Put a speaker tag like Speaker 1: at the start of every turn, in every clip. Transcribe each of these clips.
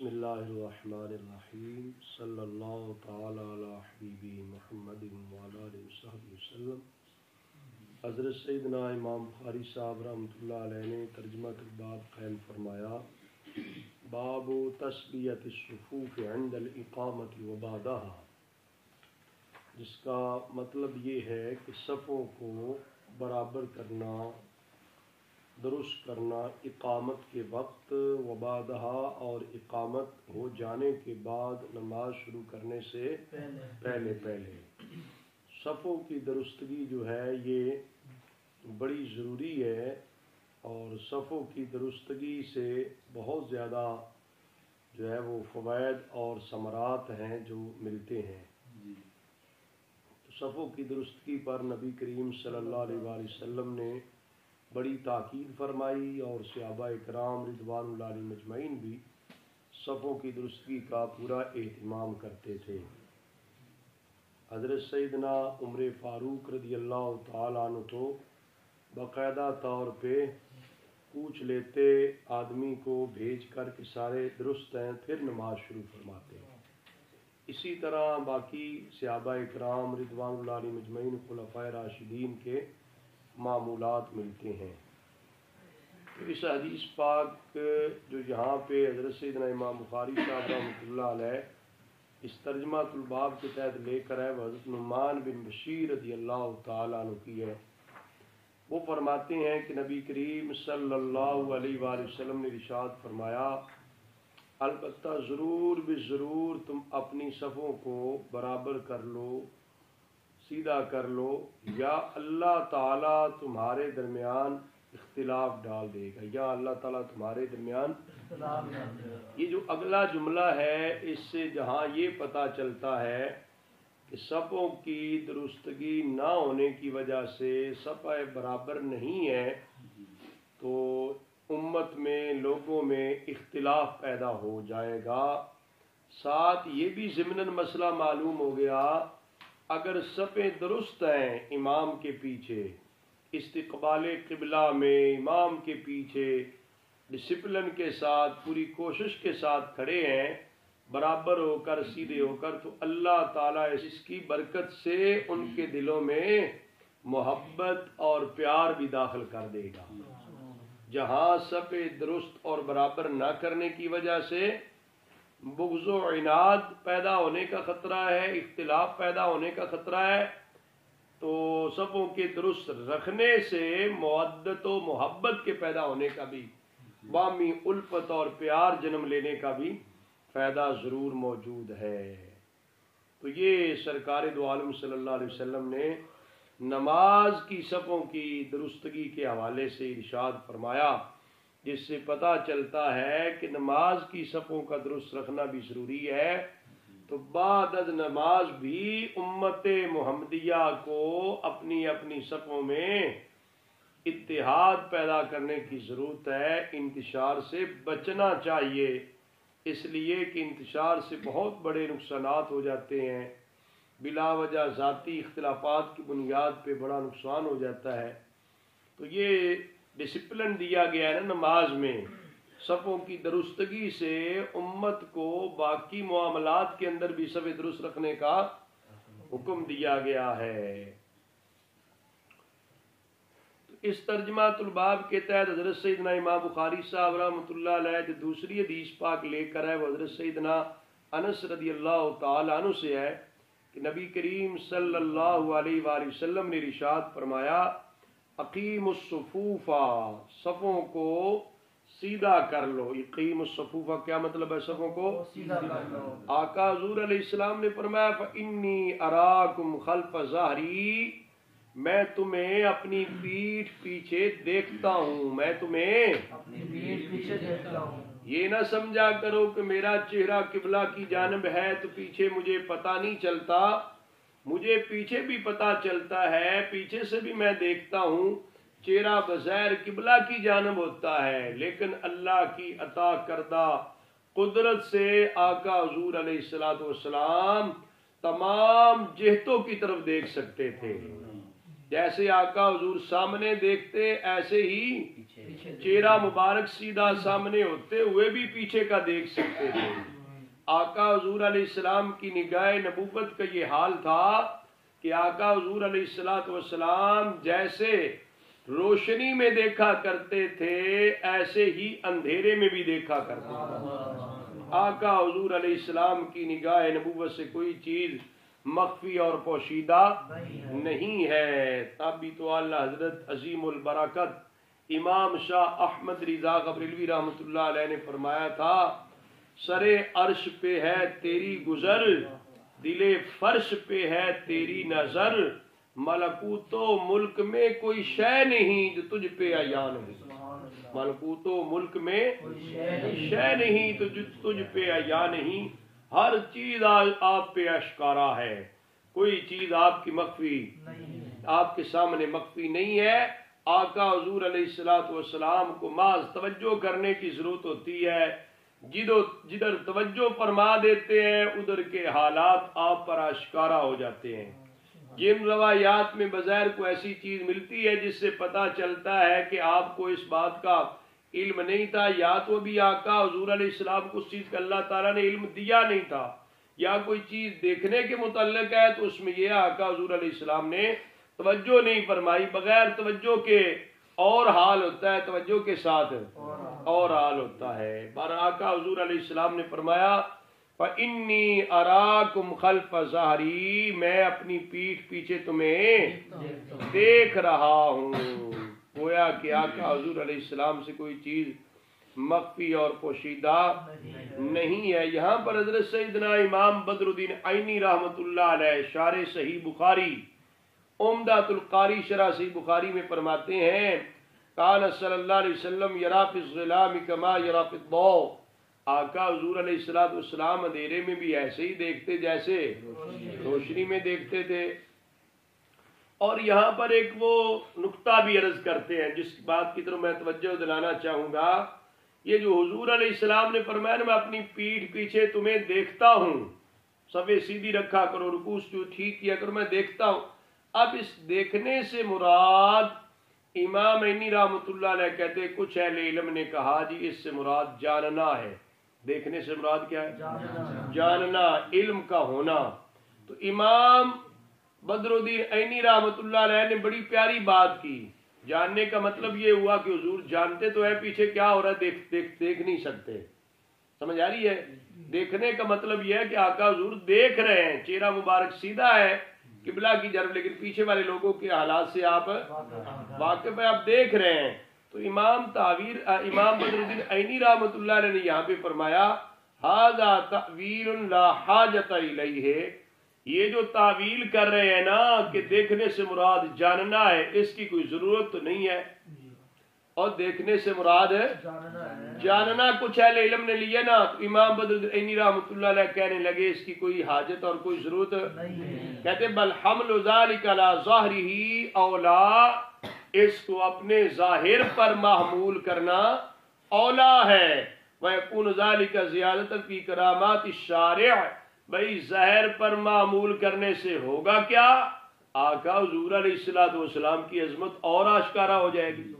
Speaker 1: بسم اللہ الرحمن الرحیم صلی اللہ تعالی علی حبیبی محمد وعلی آلہ وصحبہ وسلم۔ حضرت سیدنا امام بخاری صاحب رحمۃ اللہ علیہ نے ترجمہ الباب قائم فرمایا، باب تسویۃ الصفوف عند الاقامۃ وبعدہا، جس کا مطلب یہ ہے کہ صفوں کو برابر کرنا، درست کرنا اقامت کے وقت، وبعدہا اور اقامت ہو جانے کے بعد نماز شروع کرنے سے پہلے صفوں کی درستگی جو ہے یہ بڑی ضروری ہے، اور صفوں کی درستگی سے بہت زیادہ جو ہے وہ فوائد اور ثمرات ہیں جو ملتے ہیں۔ صفوں کی درستگی پر نبی کریم صلی اللہ علیہ وآلہ وسلم نے بڑی تاکید فرمائی، اور صحابہ کرام رضوان اللہ علیہم اجمعین بھی صفوں کی درستگی کا پورا اہتمام کرتے تھے۔ حضرت سیدنا عمر فاروق رضی اللہ تعالیٰ عنہ تو باقاعدہ طور پہ پوچھ لیتے آدمی کو بھیج کر کہ سارے درست ہیں، پھر نماز شروع فرماتے ہیں۔ اسی طرح باقی صحابہ کرام رضوان اللہ علیہم اجمعین خلفائے راشدین کے معمولات ملتے ہیں۔ تو اس حدیث پاک جو یہاں پہ حضرت سیدنا امام بخاری صاحب رحمۃ اللہ علیہ اس ترجمہ الباب کے تحت لے کر ہے، وہ حضرت نعمان بن بشیر رضی اللہ تعالیٰ عنہ کی ہے۔ وہ فرماتے ہیں کہ نبی کریم صلی اللہ علیہ وآلہ وسلم نے ارشاد فرمایا، البتہ ضرور بضرور تم اپنی صفوں کو برابر کر لو، سیدھا کر لو، یا اللہ تعالیٰ تمہارے درمیان اختلاف ڈال دے گا، یا اللہ تعالیٰ تمہارے درمیان یہ جو اگلا جملہ ہے، اس سے جہاں یہ پتہ چلتا ہے کہ صفوں کی درستگی نہ ہونے کی وجہ سے صفیں برابر نہیں ہے، تو امت میں لوگوں میں اختلاف پیدا ہو جائے گا۔ ساتھ یہ بھی ضمناً مسئلہ معلوم ہو گیا، اگر صفیں درست ہیں امام کے پیچھے، استقبال قبلہ میں امام کے پیچھے ڈسپلن کے ساتھ پوری کوشش کے ساتھ کھڑے ہیں، برابر ہو کر سیدھے ہو کر، تو اللہ تعالیٰ اس کی برکت سے ان کے دلوں میں محبت اور پیار بھی داخل کر دے گا۔ جہاں صفیں درست اور برابر نہ کرنے کی وجہ سے بغض و عناد پیدا ہونے کا خطرہ ہے، اختلاف پیدا ہونے کا خطرہ ہے، تو صفوں کے درست رکھنے سے مودت و محبت کے پیدا ہونے کا بھی، باہمی الفت اور پیار جنم لینے کا بھی فائدہ ضرور موجود ہے۔ تو یہ سرکار دو عالم صلی اللہ علیہ وسلم نے نماز کی صفوں کی درستگی کے حوالے سے ارشاد فرمایا، جس سے پتہ چلتا ہے کہ نماز کی صفوں کا درست رکھنا بھی ضروری ہے۔ تو بعد از نماز بھی امت محمدیہ کو اپنی اپنی صفوں میں اتحاد پیدا کرنے کی ضرورت ہے، انتشار سے بچنا چاہیے، اس لیے کہ انتشار سے بہت بڑے نقصانات ہو جاتے ہیں، بلا وجہ ذاتی اختلافات کی بنیاد پہ بڑا نقصان ہو جاتا ہے۔ تو یہ ڈسپلن دیا گیا ہے نا نماز میں، صفوں کی درستگی سے امت کو باقی معاملات کے اندر بھی صف درست رکھنے کا حکم دیا گیا ہے۔ تو اس ترجمہ الباب کے تحت حضرت سیدنا امام بخاری صاحب رحمۃ اللہ علیہ جو دوسری حدیث پاک لے کر ہے، وہ حضرت سیدنا انس رضی اللہ تعالی عنہ سے ہے کہ نبی کریم صلی اللہ علیہ وآلہ وسلم نے ارشاد فرمایا، اقیم الصفوف، صفوں کو سیدھا کر لو۔ اقیم الصفوف کیا مطلب ہے؟ صفوں کو سیدھا کر لو۔ آقا حضور علیہ السلام نے فرمایا، فإنی اراکم خلف ظہری، میں تمہیں اپنی پیٹھ پیچھے دیکھتا ہوں، میں تمہیں اپنی پیٹھ پیچھے دیکھتا ہوں۔ یہ نہ سمجھا کرو کہ میرا چہرہ قبلہ کی جانب ہے تو پیچھے مجھے پتہ نہیں چلتا، مجھے پیچھے بھی پتہ چلتا ہے، پیچھے سے بھی میں دیکھتا ہوں، چہرہ بظاہر قبلہ کی جانب ہوتا ہے، لیکن اللہ کی عطا کردہ قدرت سے آقا حضور علیہ السلام تمام جہتوں کی طرف دیکھ سکتے تھے، جیسے آقا حضور سامنے دیکھتے ایسے ہی چہرہ مبارک سیدھا سامنے ہوتے ہوئے بھی پیچھے کا دیکھ سکتے تھے۔ آقا حضور علیہ السلام کی نگاہ نبوت کا یہ حال تھا کہ آقا حضور علیہ السلام جیسے روشنی میں دیکھا کرتے تھے ایسے ہی اندھیرے میں بھی دیکھا کرتے تھے۔ آقا حضور علیہ السلام کی نگاہ نبوت سے کوئی چیز مخفی اور پوشیدہ نہیں ہے۔ تب بھی تو اللہ حضرت عظیم البرکت امام شاہ احمد رضا غبریلوی رحمۃ اللہ علیہ نے فرمایا تھا، سرے عرش پہ ہے تیری گزر، دل فرش پہ ہے تیری نظر، ملکوت و ملک میں کوئی شے نہیں جو تجھ پہ عیان ہو۔ ملکوت و ملک میں شے نہیں تو تجھ پہ عیان نہیں، ہر چیز آپ پہ اشکارا ہے، کوئی چیز آپ کی مخفی آپ کے سامنے مخفی نہیں ہے۔ آقا حضور علیہ السلام کو محض توجہ کرنے کی ضرورت ہوتی ہے، جدھر توجہ فرما دیتے ہیں ادھر کے حالات آپ پر آشکارا ہو جاتے ہیں۔ جن روایات میں بظاہر کو ایسی چیز ملتی ہے جس سے پتہ چلتا ہے کہ آپ کو اس بات کا علم نہیں تھا، یا تو بھی آقا حضور علیہ السلام کو اس چیز کا اللہ تعالیٰ نے علم دیا نہیں تھا، یا کوئی چیز دیکھنے کے متعلق ہے تو اس میں یہ آقا حضور علیہ السلام نے توجہ نہیں فرمائی۔ بغیر توجہ کے اور حال ہوتا ہے، توجہ کے ساتھ اور حال ہوتا ہے۔ بار آقا حضور علیہ السلام نے فرمایا فَإِنِّي أَرَاكُمْ خَلْفَ ظَهْرِي، میں اپنی پیٹھ پیچھے تمہیں دیکھ رہا ہوں۔ گویا کہ آقا حضور علیہ السلام سے کوئی چیز مخفی اور پوشیدہ نہیں ہے۔ یہاں پر حضرت سیدنا امام بدر الدین عینی رحمۃ اللہ علیہ شارح صحیح بخاری عمدۃ القاری شرح صحیح بخاری میں فرماتے ہیں، کان صلی اللہ علیہ وسلم یری فی الظلام کما یری فی الضوء، آقا حضور علیہ السلام اندھیرے میں بھی ایسے ہی دیکھتے جیسے روشنی میں دیکھتے تھے۔ اور یہاں پر ایک وہ نقطہ بھی عرض کرتے ہیں جس بات کی طرف میں توجہ دلانا چاہوں گا، یہ جو حضور علیہ السلام نے فرمایا نا میں اپنی پیٹھ پیچھے تمہیں دیکھتا ہوں، صفیں سیدھی رکھا کرو، رکوع سجود ٹھیک کیا کرو، میں دیکھتا ہوں۔ اب اس دیکھنے سے مراد امام عینی رحمۃ اللہ علیہ کہتے ہیں، کچھ اہل علم نے کہا جی اس سے مراد جاننا ہے۔ دیکھنے سے مراد کیا ہے؟ جاننا، علم کا ہونا۔ تو امام بدر الدین عینی رحمۃ اللہ علیہ نے بڑی پیاری بات کی، جاننے کا مطلب یہ ہوا کہ حضور جانتے تو ہے پیچھے کیا ہو رہا ہے، دیکھ نہیں سکتے، سمجھ آ رہی ہے؟ دیکھنے کا مطلب یہ ہے کہ آقا حضور دیکھ رہے ہیں، چہرہ مبارک سیدھا ہے قبلہ کی جانب، لیکن پیچھے والے لوگوں کے حالات سے آپ واقف ہیں، آپ دیکھ رہے ہیں۔ تو امام بدر الدین عینی رحمۃ اللہ علیہ نے یہاں پہ فرمایا ھذا تأویل لا حاجۃ الیہ، یہ جو تعویل کر رہے ہیں نا کہ دیکھنے سے مراد جاننا ہے، اس کی کوئی ضرورت تو نہیں ہے، اور دیکھنے سے مراد ہے جاننا کچھ اہل علم نے لیا نا، تو امام بدر الدین عینی رحمۃ اللہ علیہ کہنے لگے اس کی کوئی حاجت اور کوئی ضرورت نہیں، کہتے بل حمل ذلک علی ظاہرہ اولا، اس کو اپنے ظاہر پر محمول کرنا اولا ہے، وَيَكُونُ ذَلِكَ زِيَادَةً فِي كَرَامَاتِ الشَّارِعِ، بھئی ظاہر پر معمول کرنے سے ہوگا کیا؟ آقا حضور علیہ السلام کی عظمت اور آشکارا ہو جائے گی،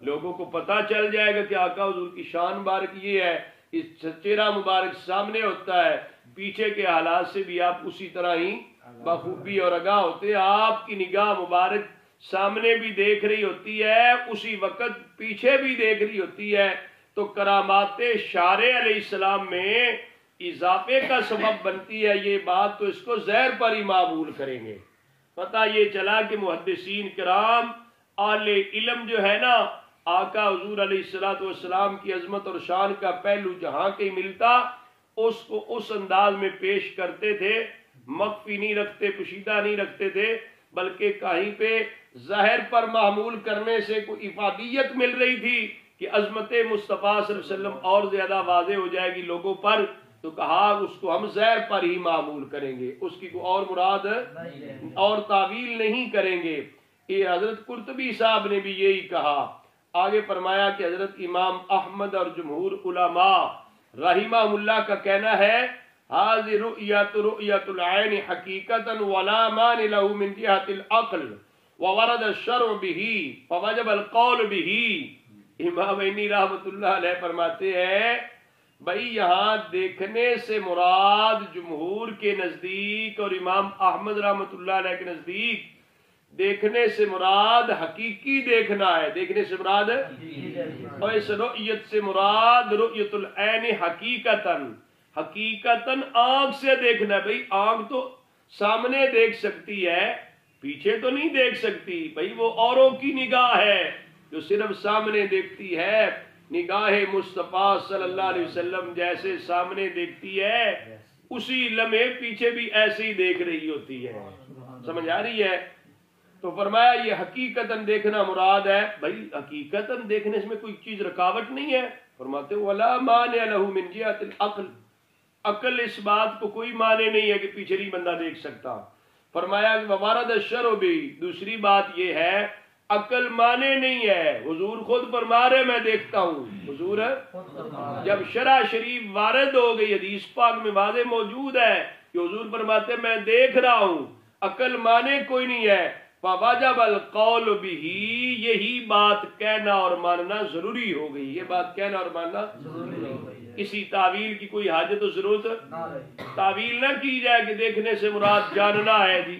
Speaker 1: لوگوں کو پتہ چل جائے گا کہ آقا حضور کی شان مبارک یہ ہے، اس چہرہ مبارک سامنے ہوتا ہے، پیچھے کے حالات سے بھی آپ اسی طرح ہی بخوبی اور آگاہ ہوتے، آپ کی نگاہ مبارک سامنے بھی دیکھ رہی ہوتی ہے، اسی وقت پیچھے بھی دیکھ رہی ہوتی ہے، تو کرامات شارع علیہ السلام میں اضافے کا سبب بنتی ہے یہ بات، تو اس کو ظاہر پر ہی معمول کریں گے۔ پتہ یہ چلا کہ محدثین کرام اہل علم جو ہے نا، آقا حضور علیہ السلام کی عظمت اور شان کا پہلو جہاں کہیں ملتا اس کو اس انداز میں پیش کرتے تھے، مخفی نہیں رکھتے، پوشیدہ نہیں رکھتے تھے، بلکہ کہیں پہ ظاہر پر معمول کرنے سے کوئی افادیت مل رہی تھی کہ عظمت مصطفیٰ صلی اللہ علیہ وسلم اور زیادہ واضح ہو جائے گی لوگوں پر، تو کہا اس کو ہم ظاہر پر ہی معمول کریں گے، اس کی کوئی اور مراد اور تعویل نہیں کریں گے۔ یہ حضرت قرطبی صاحب نے بھی یہی کہا۔ آگے فرمایا کہ حضرت امام احمد اور جمہور علماء رحمہ اللہ کا کہنا ہے ھذ رؤیت العین حقیقتا ولا مان له من جہت العقل، وورد الشرع به فوجب القول به۔ امام عینی رحمۃ اللہ علیہ فرماتے ہیں بھائی یہاں دیکھنے سے مراد جمہور کے نزدیک اور امام احمد رحمۃ اللہ علیہ کے نزدیک دیکھنے سے مراد حقیقی دیکھنا ہے، دیکھنے سے مراد، اور اس رؤیت سے مراد رؤیت العین حقیقتاً، حقیقتاً آنکھ سے دیکھنا ہے۔ بھائی آنکھ تو سامنے دیکھ سکتی ہے، پیچھے تو نہیں دیکھ سکتی، بھائی وہ اوروں کی نگاہ ہے جو صرف سامنے دیکھتی ہے۔ نگاہ مصطفیٰ صلی اللہ علیہ وسلم جیسے سامنے دیکھتی ہے اسی لمحے پیچھے بھی ایسے ہی دیکھ رہی ہوتی ہے، سمجھ آ رہی ہے؟ تو فرمایا یہ حقیقتاً دیکھنا مراد ہے۔ بھائی حقیقتاً دیکھنے میں کوئی چیز رکاوٹ نہیں ہے، فرماتے ولا مانع له من جهة العقل، عقل اس بات کو کوئی معنی نہیں ہے کہ پیچھے نہیں بندہ دیکھ سکتا۔ فرمایا وارد الشرع بھی، دوسری بات یہ ہے عقل مانے نہیں ہے، حضور خود فرما رہے میں دیکھتا ہوں، حضور جب شرع شریف وارد ہو گئی حدیث پاک میں واضح موجود ہے کہ حضور فرماتے میں دیکھ رہا ہوں، عقل مانے کوئی نہیں ہے، فواجب القول به، یہی بات کہنا اور ماننا ضروری ہو گئی، یہ بات کہنا اور ماننا ضروری ہو گئی۔ کسی تعویل کی کوئی حاجت و ضرورت، تعویل نہ کی جائے کہ دیکھنے سے مراد جاننا ہے، جی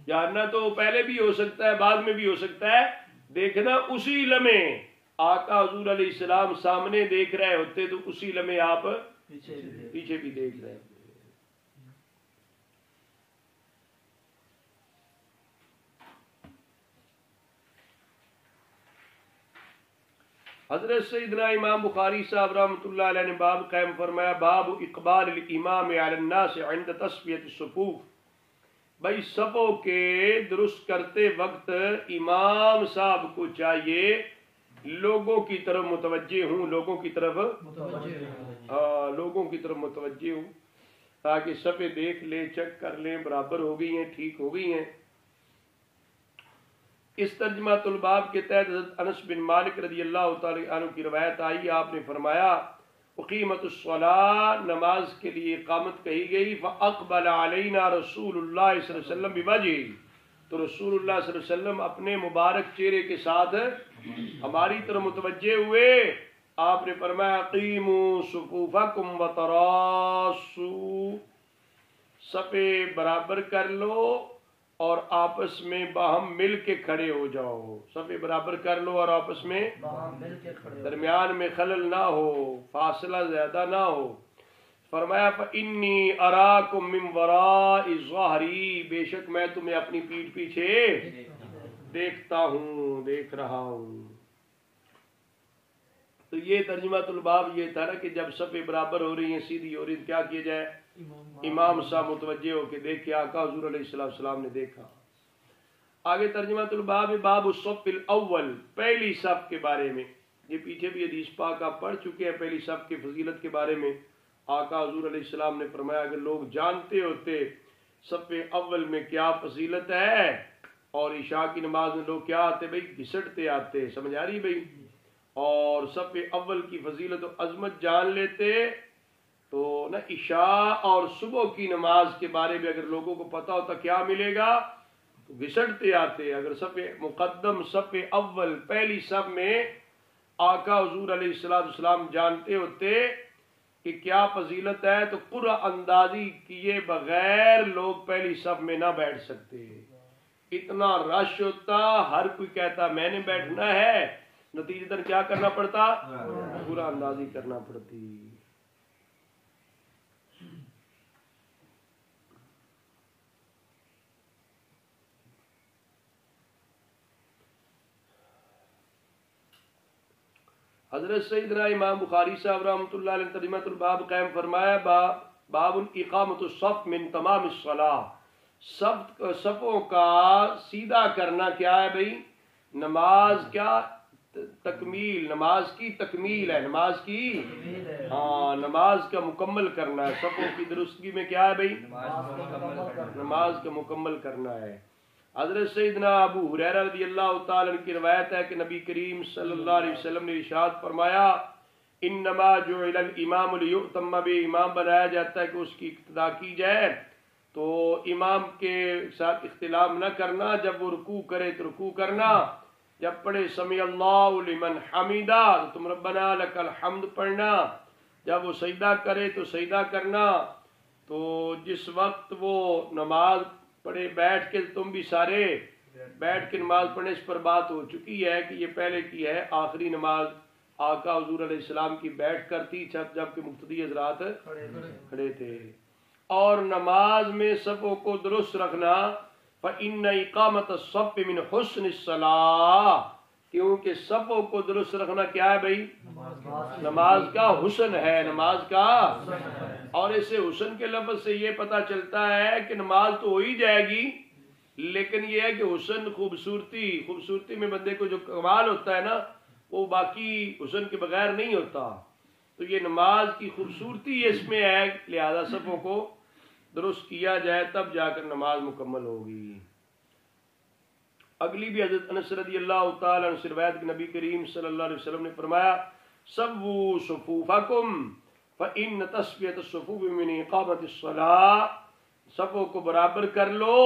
Speaker 1: جاننا تو پہلے بھی ہو سکتا ہے بعد میں بھی ہو سکتا ہے، دیکھنا اسی لمحے آقا حضور علیہ السلام سامنے دیکھ رہے ہوتے تو اسی لمحے آپ پیچھے بھی دیکھ رہے ہوتے۔ حضرت سیدنا امام بخاری صاحب رحمۃ اللہ علیہ نے باب قائم فرمایا باب اقبال الامام علی الناس عند تصفیۃ الصفوف۔ بھائی صفوں کے درست کرتے وقت امام صاحب کو چاہیے لوگوں کی طرف متوجہ ہوں، لوگوں کی طرف لوگوں کی طرف متوجہ ہوں تاکہ صفیں دیکھ لیں، چیک کر لیں برابر ہو گئی ہیں، ٹھیک ہو گئی ہیں۔ اس ترجمہ الباب کے تحت حضرت انس بن مالک رضی اللہ تعالی عنہ کی روایت آئی، آپ نے فرمایا اقیمت الصلاۃ، نماز کے لیے اقامت کہی گئی، فاقبل علینا رسول اللہ صلی اللہ علیہ وسلم بوجہ، تو رسول اللہ صلی اللہ علیہ وسلم اپنے مبارک چہرے کے ساتھ ہماری طرف متوجہ ہوئے۔ آپ نے فرمایا اقیموا صفوفکم وتراصوا، صفیں برابر کر لو اور آپس میں باہم مل کے کھڑے ہو جاؤ، صفیں برابر کر لو اور آپس میں درمیان میں خلل نہ ہو، فاصلہ زیادہ نہ ہو۔ فرمایا فإنی اراکم من وراء ظہری، بے شک میں تمہیں اپنی پیٹھ پیچھے دیکھتا ہوں، دیکھ رہا ہوں۔ تو یہ ترجمہ الباب یہ تھا نا کہ جب صفیں برابر ہو رہی ہیں، سیدھی ہو رہی ہیں، کیا کیا جائے؟ امام صاحب متوجہ ہو کے دیکھے، آقا حضور علیہ السلام نے دیکھا۔ آگے ترجمہ الباب باب الصف الاول، پہلی صف کے بارے میں۔ یہ پیچھے بھی حدیث پاک آپ پڑھ چکے ہیں پہلی صف کی فضیلت کے بارے میں۔ آقا حضور علیہ السلام نے فرمایا اگر لوگ جانتے ہوتے صف اول میں کیا فضیلت ہے، اور عشاء کی نماز میں لوگ کیا آتے بھائی گھسٹتے آتے، سمجھ آ رہی بھائی، اور صف اول کی فضیلت و عظمت جان لیتے تو نہ عشاء اور صبح کی نماز کے بارے میں اگر لوگوں کو پتا ہوتا کیا ملے گا تو گھسٹتے آتے۔ اگر صف مقدم، صف اول، پہلی صف میں آقا حضور علیہ السلام جانتے ہوتے کہ کیا فضیلت ہے تو قرعہ اندازی کیے بغیر لوگ پہلی صف میں نہ بیٹھ سکتے، اتنا رش ہوتا، ہر کوئی کہتا میں نے بیٹھنا ہے، نتیجتاً کیا کرنا پڑتا؟ قرعہ اندازی کرنا پڑتی۔ حضرت سیدنا امام بخاری صاحب رحمۃ اللہ علیہ ترجمہ الباب قائم فرمایا باب اقامت الصف من تمام الصلاۃ، صفوں کا سیدھا کرنا کیا ہے بھائی؟ نماز کیا تکمیل، نماز کی تکمیل ہے، نماز کی نماز کا مکمل کرنا ہے۔ صفوں کی درستگی میں کیا ہے بھائی؟ نماز کا مکمل کرنا ہے۔ حضرت سیدنا ابو ہریرہ رضی اللہ تعالی عنہ کی روایت ہے کہ نبی کریم صلی اللہ علیہ وسلم نے ارشاد فرمایا انما جعل الامام لیؤتم به، امام بنایا جاتا ہے کہ اس کی اقتداء کی جائے۔ تو امام کے ساتھ اختلاف نہ کرنا، جب وہ رکوع کرے تو رکوع کرنا، جب پڑھے سمیع اللہ لمن حمیدہ تو تم ربنا لک الحمد پڑھنا، جب وہ سجدہ کرے تو سجدہ کرنا۔ تو جس وقت وہ نماز پڑھے بیٹھ کے، تم بھی سارے بیٹھ کے نماز پڑھنے، اس پر بات ہو چکی ہے کہ یہ پہلے کی ہے، آخری نماز آقا حضور علیہ السلام کی بیٹھ کر تھی جب کہ مقتدی حضرات کھڑے تھے۔ اور نماز میں صفوں کو درست رکھنا، فإن إقامة الصف من حسن الصلاة، کیونکہ صفوں کو درست رکھنا کیا ہے بھائی؟ نماز کا حسن ہے، نماز کا۔ اور اسے حسن کے لفظ سے یہ پتہ چلتا ہے کہ نماز تو ہو ہی جائے گی، لیکن یہ ہے کہ حسن خوبصورتی میں بندے کو جو کمال ہوتا ہے نا، وہ باقی حسن کے بغیر نہیں ہوتا۔ تو یہ نماز کی خوبصورتی اس میں ہے، لہذا صفوں کو درست کیا جائے تب جا کر نماز مکمل ہوگی۔ اگلی بھی حضرت انس رضی اللہ تعالی عنہ سے روایت کہ نبی کریم صلی اللہ علیہ وسلم نے فرمایا سووا صفوفکم فإن تسویۃ الصفوف من اقامۃ الصلاۃ، صفوں کو برابر کر لو،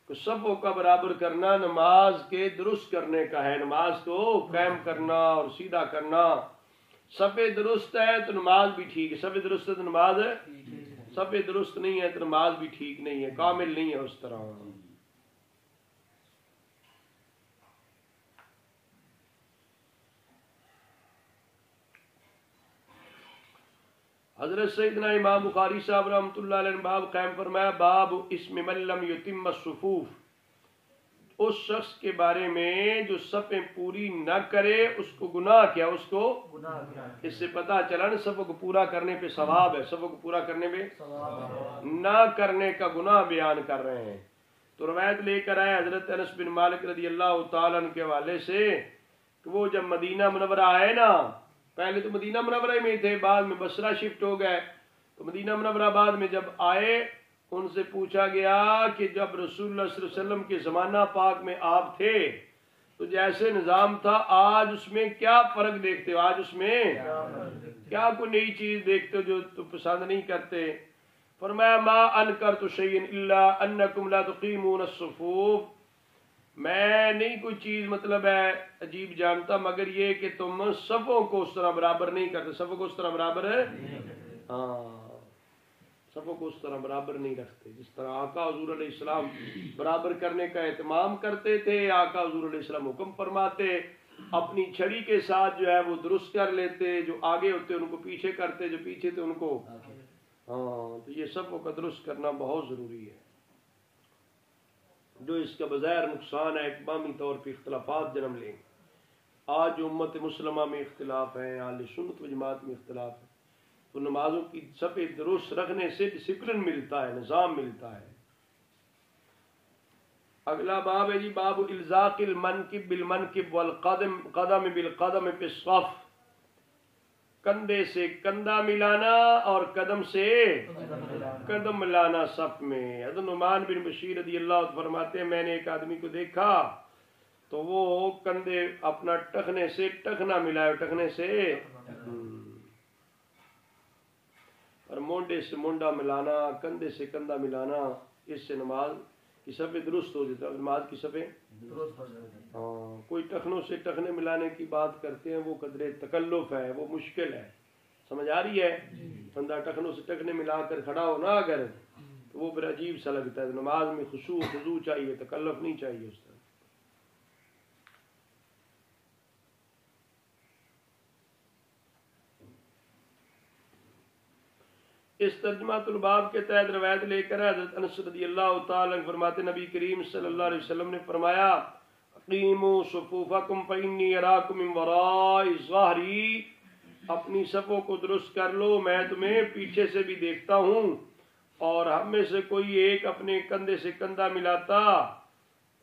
Speaker 1: کہ صفوں کا برابر کرنا نماز کے درست کرنے کا ہے، نماز کو قائم کرنا اور سیدھا کرنا۔ صفیں درست ہے تو نماز بھی ٹھیک ہے، صفیں درست ہے تو نماز ہے، صفیں درست نہیں ہے تو نماز بھی ٹھیک نہیں ہے، کامل نہیں ہے اس طرح۔ حضرت سیدنا امام بخاری صاحب رحمۃ اللہ علیہ نے باب قائم فرمایا، باب اسم من لم یتم الصفوف، اس شخص کے بارے میں جو صفیں پوری نہ کرے اس کو گناہ کیا، اس کو اس سے پتہ چلا نا صفوں کو پورا کرنے پہ ثواب ہے، صفوں کو پورا کرنے پہ نہ کرنے کا گناہ بیان کر رہے ہیں۔ تو روایت لے کر آئے حضرت انس بن مالک رضی اللہ تعالیٰ عنہ کے حوالے سے کہ وہ جب مدینہ منورہ آئے نا، پہلے تو مدینہ منورہ میں تھے، بعد میں بصرہ شفٹ ہو گئے، تو مدینہ منورہ بعد میں جب آئے ان سے پوچھا گیا کہ جب رسول اللہ صلی اللہ علیہ وسلم کے زمانہ پاک میں آپ تھے تو جیسے نظام تھا آج اس میں کیا فرق دیکھتے ہو، آج اس میں کیا کوئی نئی چیز دیکھتے ہو جو تم پسند نہیں کرتے؟ فرمایا ما انکرت شیئا الا انکم لا تقیمون الصفوف، میں نہیں کوئی چیز مطلب ہے عجیب جانتا مگر یہ کہ تم صفوں کو اس طرح برابر نہیں کرتے، صفوں کو اس طرح برابر ہے، ہاں صفوں کو اس طرح برابر نہیں رکھتے جس طرح آقا حضور علیہ السلام برابر کرنے کا اہتمام کرتے تھے۔ آقا حضور علیہ السلام حکم فرماتے، اپنی چھڑی کے ساتھ جو ہے وہ درست کر لیتے، جو آگے ہوتے ان کو پیچھے کرتے، جو پیچھے تھے ان کو، ہاں تو یہ صفوں کا درست کرنا بہت ضروری ہے۔ جو اس کا بظاہر نقصان ہے اقوامی طور پہ اختلافات جنم لیں، آج امت مسلمہ میں اختلاف ہے، اہل سنت و جماعت میں اختلاف ہے، تو نمازوں کی صفیں درست رکھنے سے ڈسپلن ملتا ہے، نظام ملتا ہے۔ اگلا باب ہے جی باب الزاق المنکب بالمنکب والقدم قدم بالقدم فی الصف، کندھے سے کندھا ملانا اور قدم سے قدم ملانا صف میں۔ حضرت نعمان بن بشیر رضی اللہ عنہ فرماتے ہیں میں نے ایک آدمی کو دیکھا تو وہ کندھے اپنا ٹخنے سے ٹخنا ملائے، ٹخنے سے اور مونڈے سے مونڈا ملانا، کندھے سے کندھا ملانا، اس سے نماز کی صفیں درست ہو جاتا ہے، نماز کی صفیں درست ہو جاتی ہیں۔ ہاں کوئی ٹخنوں سے ٹخنے ملانے کی بات کرتے ہیں، وہ قدرے تکلف ہے، وہ مشکل ہے، سمجھ آ رہی ہے؟ بندہ ٹخنوں سے ٹخنے ملا کر کھڑا ہو نا اگر تو وہ پھر عجیب سا لگتا ہے۔ نماز میں خشوع خضوع چاہیے، تکلف نہیں چاہیے اس طرح۔ اس ترجمہ الباب کے تحت روایت لے کر حضرت انس رضی اللہ تعالی عنہ فرماتے نبی کریم صلی اللہ علیہ وسلم نے فرمایا اقیموا صفوفکم فانی اراکم من وراء ظہری، اپنی صفوں کو درست کر لو، میں تمہیں پیچھے سے بھی دیکھتا ہوں۔ اور ہم میں سے کوئی ایک اپنے کندھے سے کندھا ملاتا،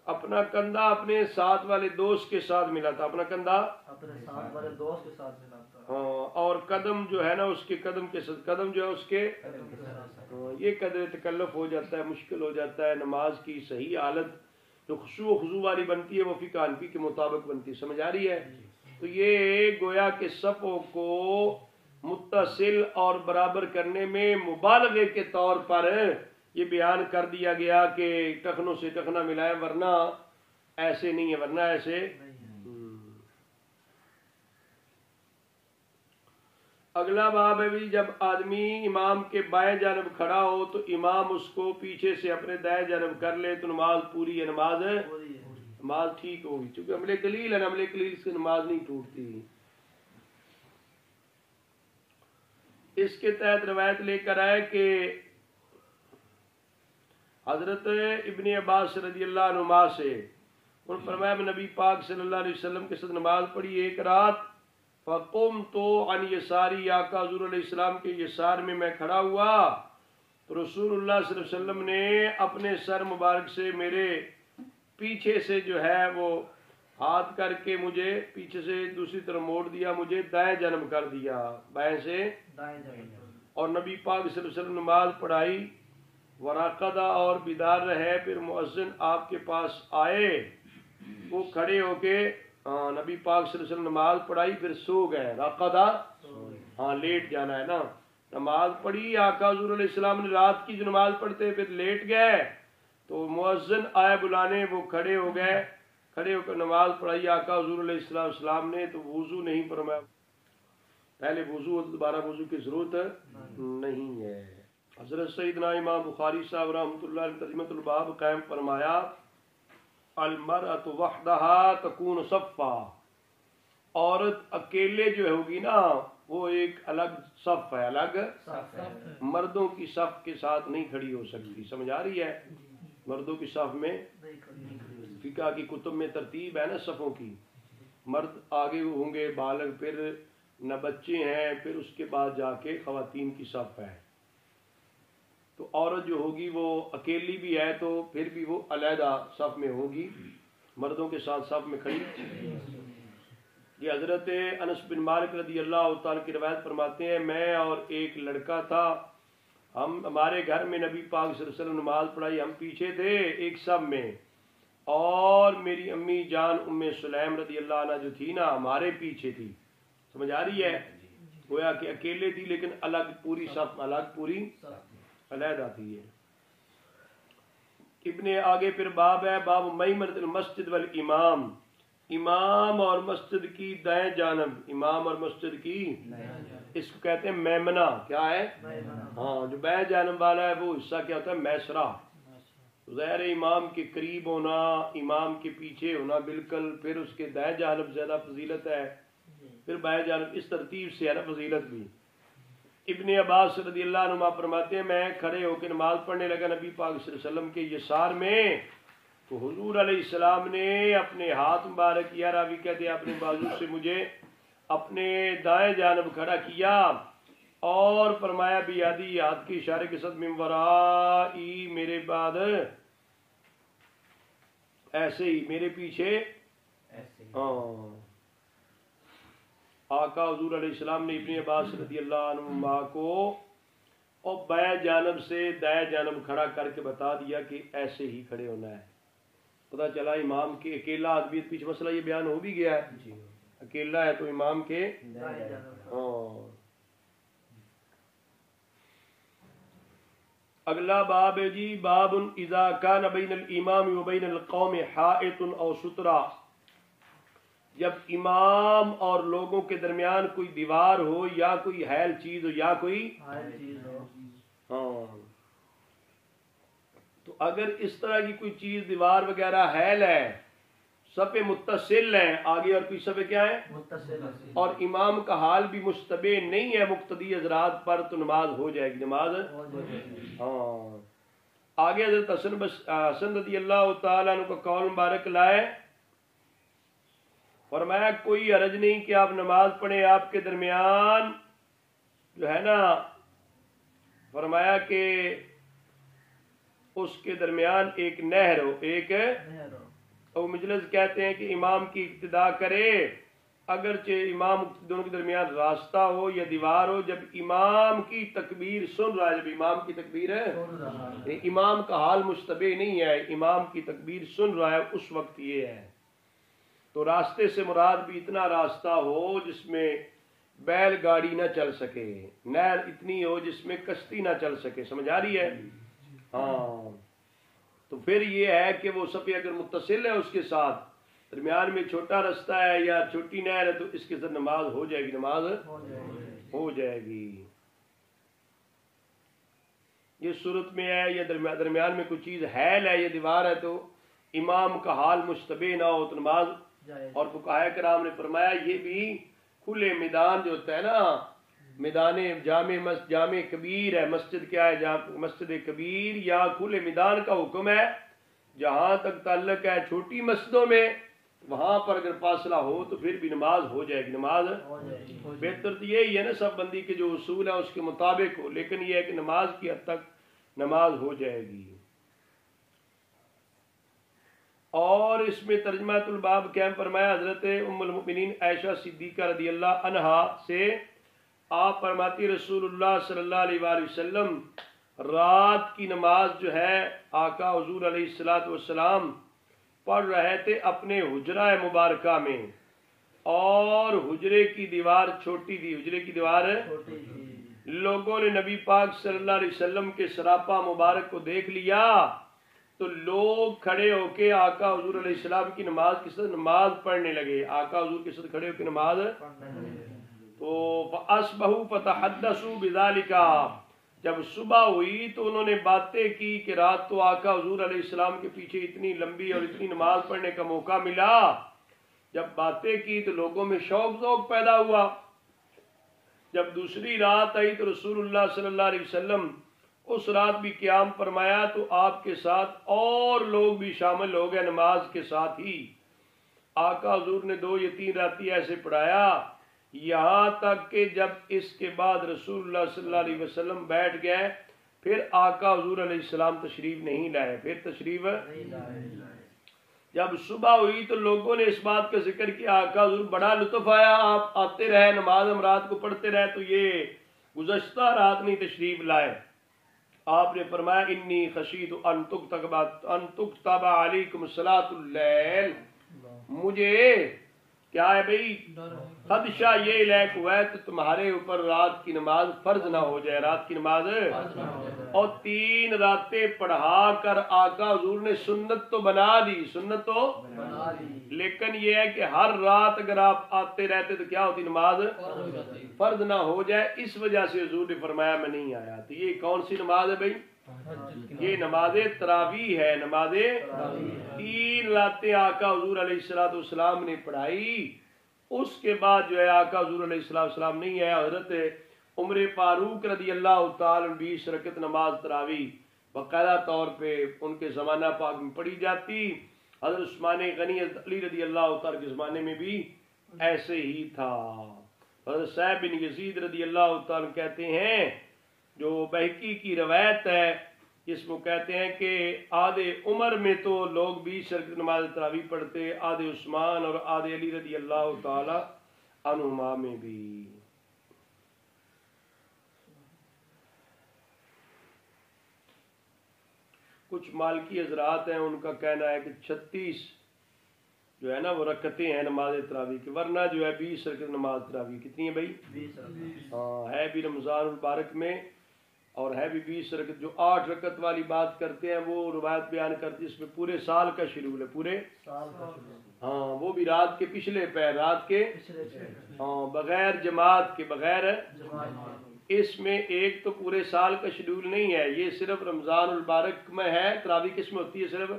Speaker 1: اپنا کندھا اپنے ساتھ والے دوست کے ساتھ ملاتا، اپنا کندھا اپنے ساتھ والے دوست کے ساتھ ملاتا، ہاں، اور قدم جو ہے نا اس کے قدم کے ساتھ، قدم جو ہے اس کے، یہ قدر تکلف ہو جاتا ہے، مشکل ہو جاتا ہے۔ نماز کی صحیح حالت جو خشوع و خضوع والی بنتی ہے وہ فقہ حنفی کے مطابق بنتی ہے، سمجھ آ رہی ہے؟ تو یہ گویا کہ صفوں کو متصل اور برابر کرنے میں مبالغے کے طور پر یہ بیان کر دیا گیا کہ ٹخنوں سے ٹخنا ملائے، ورنہ ایسے نہیں ہے، ورنہ ایسے اگلا باب ہے بھی جب آدمی امام کے بائیں جانب کھڑا ہو تو امام اس کو پیچھے سے اپنے دائیں جانب کر لے تو نماز پوری ہے، نماز ٹھیک ہوگی، چونکہ عمل قلیل ہے، عمل قلیل سے نماز نہیں ٹوٹتی۔ اس کے تحت روایت لے کر آئے کہ حضرت ابن عباس رضی اللہ عنہما سے ان فرمایا میں نبی پاک صلی اللہ علیہ وسلم کے ساتھ نماز پڑھی ایک رات، فقمت عن یساری، آقا حضور علیہ السلام کے یسار میں میں کھڑا ہوا تو رسول اللہ صلی اللہ علیہ وسلم نے اپنے سر مبارک سے میرے پیچھے سے جو ہے وہ ہاتھ کر کے مجھے پیچھے سے دوسری طرف موڑ دیا، مجھے دائیں جانب کر دیا، بائیں سے اور نبی پاک صلی اللہ علیہ وسلم نماز پڑھائی، وراقدہ اور بیدار رہے۔ پھر مؤذن آپ کے پاس آئے، وہ کھڑے ہو کے نبی پاک صلی اللہ علیہ وسلم نماز پڑھائی، پھر سو گئے، راقدہ لیٹ جانا ہے نا، نماز پڑھی، آقا حضور علیہ السلام نے رات کی جو نماز پڑھتے پھر لیٹ گئے تو مؤذن آئے بلانے، وہ کھڑے ہو گئے، کھڑے ہو کر نماز پڑھائی آقا حضور علیہ السلام نے، تو وضو نہیں فرمایا، پہلے وضو دوبارہ وضو کی ضرورت نہیں ہے۔ حضرت سیدنا امام بخاری صاحب رحمۃ اللہ علیہ ترجمۃ الباب قائم فرمایا، المرأۃ وحدہا تکون صفا، عورت اکیلے جو ہوگی نا وہ ایک الگ صف ہے، الگ مردوں کی صف کے ساتھ نہیں کھڑی ہو سکتی، سمجھ آ رہی ہے؟ مردوں کی صف میں فقہ کی کتب میں ترتیب ہے نا صفوں کی، مرد آگے ہوں گے بالغ، پھر نہ بچے ہیں، پھر اس کے بعد جا کے خواتین کی صف ہے، تو عورت جو ہوگی وہ اکیلی بھی ہے تو پھر بھی وہ علیحدہ صف میں ہوگی، مردوں کے ساتھ صف میں کھڑی۔ یہ حضرت انس بن مالک رضی اللہ تعالیٰ کی روایت فرماتے ہیں، میں اور ایک لڑکا تھا، ہمارے گھر میں نبی پاک صلی اللہ علیہ وسلم نماز پڑھائی، ہم پیچھے تھے ایک صف میں، اور میری امی جان ام سلیم رضی اللہ عنہ جو تھی نا ہمارے پیچھے تھی، سمجھ آ رہی ہے؟ گویا کہ اکیلے تھی لیکن الگ پوری صف، الگ پوری علیحدہ تھی۔ ابن آگے پھر باب ہے، باب میمنۃ المسجد والامام، امام اور مسجد کی دائیں جانب، امام اور مسجد کی، اس کو کہتے ہیں میمنہ، کیا ہے؟ ہاں، جو بائیں جانب والا ہے وہ حصہ کیا ہوتا ہے؟ میسرہ، ظاہر امام کے قریب ہونا، امام کے پیچھے ہونا بالکل، پھر اس کے دائیں جانب زیادہ فضیلت ہے، پھر بائیں جانب، اس ترتیب سے ہے نا فضیلت بھی۔ ابن عباس رضی اللہ عنہ فرماتے ہیں میں کھڑے ہو کے نماز پڑھنے لگا نبی پاک صلی اللہ علیہ وسلم کے یسار میں، تو حضور علیہ السلام نے اپنے ہاتھ مبارک، یا راوی کہتے ہیں اپنے بازو سے مجھے اپنے دائیں جانب کھڑا کیا اور فرمایا بیادی، ہاتھ کی اشارے کے ساتھ، من ورائی، میرے بعد ایسے ہی، میرے پیچھے آقا حضور علیہ السلام نے ابن عباس رضی اللہ عنہ کو اور بائیں جانب سے دائیں جانب کھڑا کر کے بتا دیا کہ ایسے ہی کھڑے ہونا ہے۔ پتہ چلا امام کے اکیلا آدمی، پیچھے مسئلہ یہ بیان ہو بھی گیا ہے، اکیلا ہے تو امام کے اگلا باب ہے جی، باب اذا کان بین الامام و بین القوم حائط او سترہ، جب امام اور لوگوں کے درمیان کوئی دیوار ہو یا کوئی حائل چیز ہو یا کوئی تو اگر اس طرح کی کوئی چیز دیوار وغیرہ حائل ہے، صفیں متصل ہیں، آگے اور پیچھے صفیں کیا ہیں متصل، اور امام کا حال بھی مشتبہ نہیں ہے مقتدی حضرات پر، تو نماز ہو جائے گی، نماز آگے حضرت حسن رضی اللہ تعالیٰ عنہ کا قول مبارک لائے، فرمایا کوئی حرج نہیں کہ آپ نماز پڑھیں، آپ کے درمیان جو ہے نا، فرمایا کہ اس کے درمیان ایک نہر ہو، ایک اور مجلس کہتے ہیں کہ امام کی ابتدا کرے، اگرچہ امام دونوں کے درمیان راستہ ہو یا دیوار ہو، جب امام کی تکبیر سن رہا ہے، جب امام کی تکبیر ہے، امام کا حال مشتبہ نہیں ہے، امام کی تکبیر سن رہا ہے، اس وقت یہ ہے، تو راستے سے مراد بھی اتنا راستہ ہو جس میں بیل گاڑی نہ چل سکے، نہر اتنی ہو جس میں کشتی نہ چل سکے، سمجھ آ رہی ہے؟ ہاں تو پھر یہ ہے کہ وہ صفی اگر متصل ہے اس کے ساتھ، درمیان میں چھوٹا رستہ ہے یا چھوٹی نہر ہے، تو اس کے ساتھ نماز ہو جائے گی، نماز ہو جائے گی۔ یہ صورت میں ہے یا درمیان میں کوئی چیز حائل ہے یا دیوار ہے تو امام کا حال مشتبہ نہ ہو تو نماز۔ اور فقہاء کرام نے فرمایا یہ بھی کھلے میدان جو ہوتا ہے نا، میدان جامع کبیر ہے، مسجد کیا ہے، مسجد کبیر یا کھلے میدان کا حکم ہے۔ جہاں تک تعلق ہے چھوٹی مسجدوں میں، وہاں پر اگر فاصلہ ہو تو پھر بھی نماز ہو جائے گی، نماز بہتر تو یہی ہے نا، سب بندی کے جو اصول ہے اس کے مطابق ہو، لیکن یہ ہے کہ نماز کی حد تک نماز ہو جائے گی۔ اور اس میں ترجمہ الباب قائم فرمایا حضرت ام المؤمنین عائشہ صدیقہ رضی اللہ عنہا سے، آپ فرماتی رسول اللہ صلی اللہ علیہ وآلہ وسلم رات کی نماز جو ہے آقا حضور علیہ الصلوۃ والسلام پڑھ رہے تھے اپنے حجرہ مبارکہ میں، اور حجرے کی دیوار چھوٹی تھی، حجرے کی دیوار لوگوں نے نبی پاک صلی اللہ علیہ وسلم کے سراپا مبارک کو دیکھ لیا تو لوگ کھڑے ہو کے آقا حضور علیہ السلام کی نماز کے ساتھ نماز پڑھنے لگے، آقا حضور کے ساتھ کھڑے ہو کے نماز تو فَأَصْبَحُوا فَتَحَدَّثُوا بِذَلِكَ، جب صبح ہوئی تو انہوں نے باتیں کی کہ رات تو آقا حضور علیہ السلام کے پیچھے اتنی لمبی اور اتنی نماز پڑھنے کا موقع ملا۔ جب باتیں کی تو لوگوں میں شوق ذوق پیدا ہوا۔ جب دوسری رات آئی تو رسول اللہ صلی اللہ علیہ وسلم اس رات بھی قیام فرمایا تو آپ کے ساتھ اور لوگ بھی شامل ہو گئے نماز کے ساتھ ہی۔ آقا حضور نے 2 یا 3 راتی ایسے پڑھایا، یہاں تک کہ جب اس کے بعد رسول اللہ صلی اللہ علیہ وسلم بیٹھ گئے، پھر آقا حضور علیہ السلام تشریف نہیں لائے، پھر تشریف جب صبح ہوئی تو لوگوں نے اس بات کا ذکر کیا آقا حضور بڑا لطف آیا، آپ آتے رہے، نماز ہم رات کو پڑھتے رہے، تو یہ گزشتہ رات نہیں تشریف لائے۔ آپ نے فرمایا انی خشیت ان تکتب علیکم صلاۃ اللیل، مجھے کیا ہے بھئی خدشہ یہ لیک ہوا ہے تو تمہارے اوپر رات کی نماز فرض نہ ہو جائے، رات کی نماز اور 3 راتیں پڑھا کر آقا حضور نے سنت تو بنا دی، سنت تو لیکن یہ ہے کہ ہر رات اگر آپ آتے رہتے تو کیا ہوتی، نماز فرض نہ ہو جائے، اس وجہ سے حضور نے فرمایا میں نہیں آیا۔ تو یہ کون سی نماز ہے بھئی؟ یہ نماز تراویح ہے، نماز 3 راتیں آقا حضور علیہ السلام نے پڑھائی۔ اس کے بعد جو ہے آقا حضور علیہ السلام نہیں آیا، حضرت عمر فاروق رضی اللہ تعالی 20 رکعت نماز تراویح باقاعدہ طور پہ ان کے زمانہ پاک میں پڑھی جاتی۔ حضرت عثمان غنی علی رضی اللہ تعالی کے زمانے میں بھی ایسے ہی تھا۔ حضرت صاحب بن یزید رضی اللہ تعالی کہتے ہیں، جو بہقی کی روایت ہے جس میں کہتے ہیں کہ آدھے عمر میں تو لوگ 20 رکعت نماز تراویح پڑھتے، آدھے عثمان اور آدھے علی رضی اللہ تعالی عنہما میں بھی۔ کچھ مالکی حضرات ہیں ان کا کہنا ہے کہ 36 جو ہے نا وہ رکعتیں ہیں نماز تراویح کی، ورنہ جو ہے 20 رکعت نماز تراویح کتنی ہے بھائی؟ 20 ہاں، ہے بھی رمضان المبارک میں اور ہے بھی 20 رکعت۔ جو 8 رکعت والی بات کرتے ہیں وہ روایت بیان کرتی ہے اس میں پورے سال کا شیڈول ہے، پورے سال کا، ہاں وہ بھی رات کے پچھلے پہر، رات کے ہاں بغیر جماعت کے، بغیر اس میں ایک تو پورے سال کا شیڈول نہیں ہے، یہ صرف رمضان المبارک میں ہے۔ تراویح کس میں ہوتی ہے؟ صرف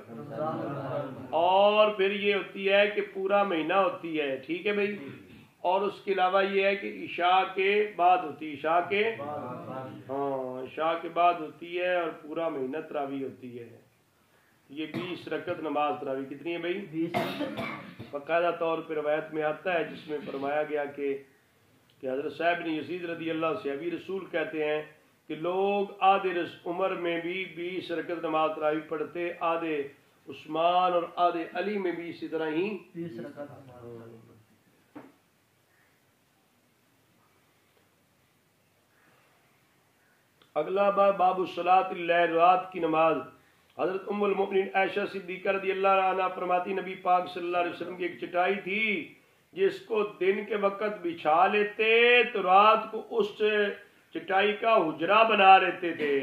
Speaker 1: اور پھر یہ ہوتی ہے کہ پورا مہینہ ہوتی ہے، ٹھیک ہے بھائی، اور اس کے علاوہ یہ ہے کہ عشاء کے بعد ہوتی ہے، عشاء کے ہاں عشاء کے بعد ہوتی ہے اور پورا مہینہ تراویح ہوتی ہے۔ یہ 20 رکعت نماز تراویح کتنی ہے بھائی؟ 20 باقاعدہ طور پہ روایت میں آتا ہے جس میں فرمایا گیا کہ حضرت صاحب بن یزید رضی اللہ صحابی رسول کہتے ہیں کہ لوگ آدھے عمر میں بھی 20 رکعت نماز تراویح پڑھتے، آدھے عثمان اور آدھے علی میں بھی اسی طرح ہی 20 رکعت۔ اگلا باب باب الصلاۃ اللیل، رات کی نماز۔ حضرت ام المؤمنین عائشہ صدیقہ رضی اللہ عنہا فرماتی نبی پاک صلی اللہ علیہ وسلم کی ایک چٹائی تھی جس کو دن کے وقت بچھا لیتے تو رات کو اس چٹائی کا حجرہ بنا لیتے تھے۔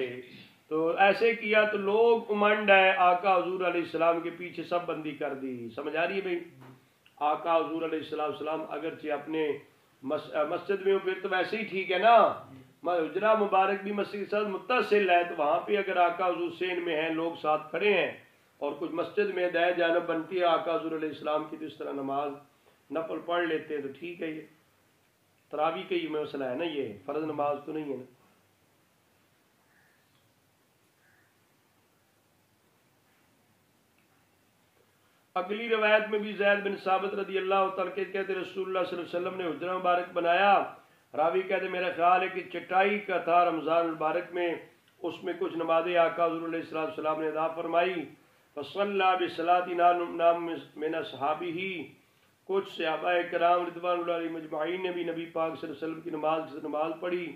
Speaker 1: تو ایسے کیا تو لوگ امنڈ ہے، آقا حضور علیہ السلام کے پیچھے سب بندی کر دی. سمجھ آ رہی ہے بھائی؟ آقا حضور علیہ السلام اگرچہ اپنے مسجد میں ہو پھر تو ویسے ہی ٹھیک ہے نا، حجرہ مبارک بھی مسجد کے ساتھ متصل ہے، تو وہاں پہ اگر آقا حضور سین میں ہیں، لوگ ساتھ کھڑے ہیں اور کچھ مسجد میں دائیں جانب بنتی ہے آقا حضور علیہ السلام کی، تو اس طرح نماز نفل پڑھ لیتے ہیں تو ٹھیک ہے. یہ تراویح کا یہ مسئلہ ہے نا، یہ فرض نماز تو نہیں ہے نا. اگلی روایت میں بھی زید بن ثابت رضی اللہ تعالیٰ کہتے رسول اللہ صلی اللہ علیہ وسلم نے حجرہ مبارک بنایا. راوی کہتے میرا خیال ہے کہ چٹائی کا تھا رمضان المبارک میں، اس میں کچھ نمازیں آقا حضور علیہ السلام نے ادا فرمائی. فصلی بصلاۃ نام من اصحابہ، کچھ صحابہ کرام رضوان اللہ علیہم اجمعین نے بھی نبی پاک صلی اللہ علیہ وسلم کی نماز پڑھی.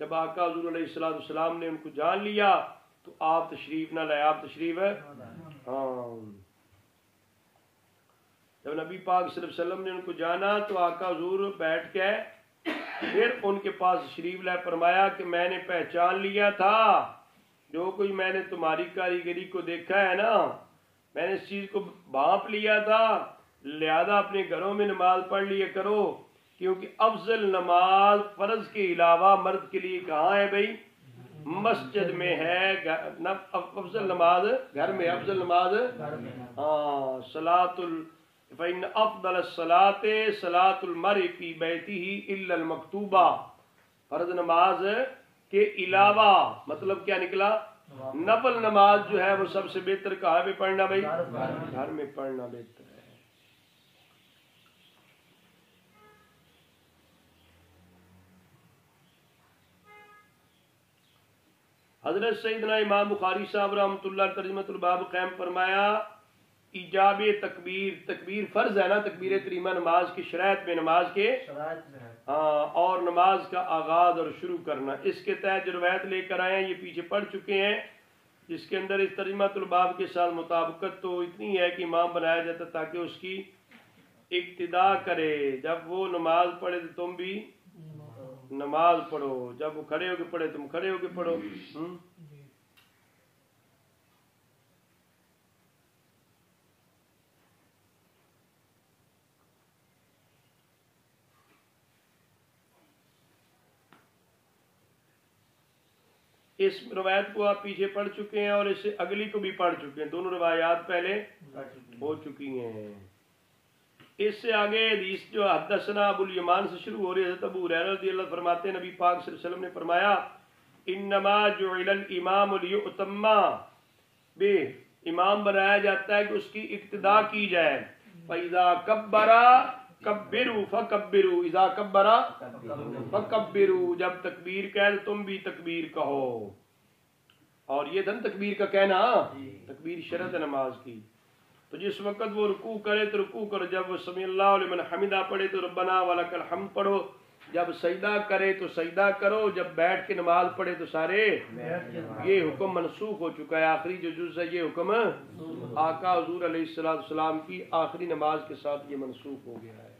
Speaker 1: جب آقا حضور علیہ السلام نے ان کو جان لیا تو آپ تشریف نہ لائے. آپ تشریف ہے جب نبی پاک صلی اللہ علیہ وسلم نے ان کو جانا تو آقا حضور بیٹھ کے پھر ان کے پاس تشریف لائے. فرمایا کہ میں نے پہچان لیا تھا، جو کوئی میں نے تمہاری کاریگری کو دیکھا ہے نا، میں نے اس چیز کو بھانپ لیا تھا، لہذا اپنے گھروں میں نماز پڑھ لیا کرو، کیونکہ افضل نماز فرض کے علاوہ مرد کے لیے کہاں ہے بھائی؟ مسجد میں ہے. افضل نماز گھر میں، افضل نماز فإن افضل الصلاة صلاة المرء في بیتہ الا المکتوبہ. فرض نماز کے علاوہ مطلب کیا نکلا؟ نفل نماز جو ہے وہ سب سے بہتر کہاں پہ پڑھنا بھائی؟ گھر میں پڑھنا بہتر ہے. حضرت سیدنا امام بخاری صاحب رحمۃ اللہ ترجمۃ الباب قائم فرمایا ایجاب تکبیر. تکبیر فرض ہے نا، تکبیر کریمہ نماز کی شرائط میں، نماز کے اور نماز کا آغاز اور شروع کرنا. اس کے تحت جو روایت لے کر آئے ہیں یہ پیچھے پڑھ چکے ہیں، جس کے اندر اس ترجمۃ الباب کے ساتھ مطابقت تو اتنی ہے کہ امام بنایا جاتا تاکہ اس کی اقتداء کرے. جب وہ نماز پڑھے تو تم بھی نماز پڑھو، جب وہ کھڑے ہو کے پڑھے تم کھڑے ہو کے پڑھو. اس روایت کو آپ پیچھے پڑھ چکے ہیں اور اس سے اگلی کو بھی پڑھ چکے ہیں، دونوں روایات پہلے ہو چکی ہیں. اس سے آگے حدیث جو حدثنا ابو الیمان سے شروع ہو رہی ہے، حضرت ابو ہریرہ رضی اللہ فرماتے ہیں نبی پاک صلی اللہ علیہ وسلم نے فرمایا انما جعل الامام لیؤتم بہ، امام بنایا جاتا ہے کہ اس کی اقتداء کی جائے. فاذا کبر کبروا فکبروا، اذا کبر فکبروا، جب تکبیر کہے تو تم بھی تکبیر کہو. اور یہ دن تکبیر کا کہنا، تکبیر شرط ہے نماز کی. تو جس وقت وہ رکوع کرے تو رکوع کرو، جب وہ سمیع اللہ لمن حمدہ پڑھے تو ربنا ولک الحمد پڑھو، جب سجدہ کرے تو سجدہ کرو، جب بیٹھ کے نماز پڑھے تو سارے. یہ حکم منسوخ ہو چکا ہے، آخری جو جز ہے یہ حکم آقا حضور علیہ السلام کی آخری نماز کے ساتھ یہ منسوخ ہو گیا ہے.